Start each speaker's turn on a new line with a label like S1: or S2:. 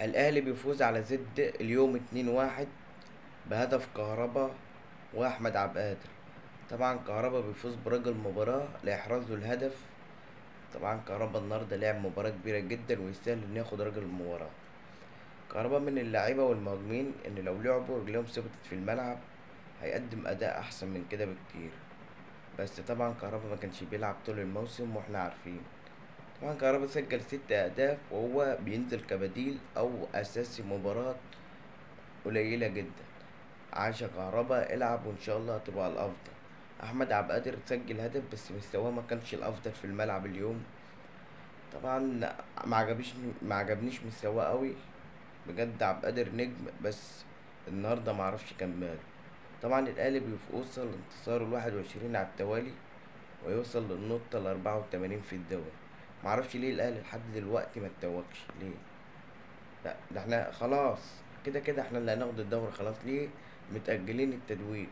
S1: الأهلي بيفوز على زد اليوم 2-1 بهدف كهربا وأحمد عبد القادر. طبعا كهربا بيفوز برجل المباراة لإحرازه الهدف. طبعا كهربا النهارده لعب مباراة كبيرة جدا ويستاهل إنه ياخد رجل المباراة. كهربا من اللعيبة والمهاجمين إن لو لعبوا رجليهم ثبتت في الملعب هيقدم أداء أحسن من كده بكتير. بس طبعا كهربا ما كانش بيلعب طول الموسم واحنا عارفين. طبعا كهربا سجل 6 أهداف وهو بينزل كبديل أو أساسي مباراة قليلة جدا. عاش يا كهربا، العب وإن شاء الله هتبقى الأفضل. أحمد عبد القادر سجل هدف بس مستواه ما كانش الأفضل في الملعب اليوم. طبعا ما عجبنيش مستواه قوي بجد. عبد القادر نجم بس النهارده معرفش كان ماله. طبعا الأهلي بيوصل انتصاره ال21 على التوالي ويوصل للنقطة ال84 في الدوري. معرفش ليه الأهلي لحد دلوقتي ما اتوجش ليه. لا ده احنا خلاص كده كده احنا اللي هناخد الدوري خلاص، ليه متأجلين التتويج؟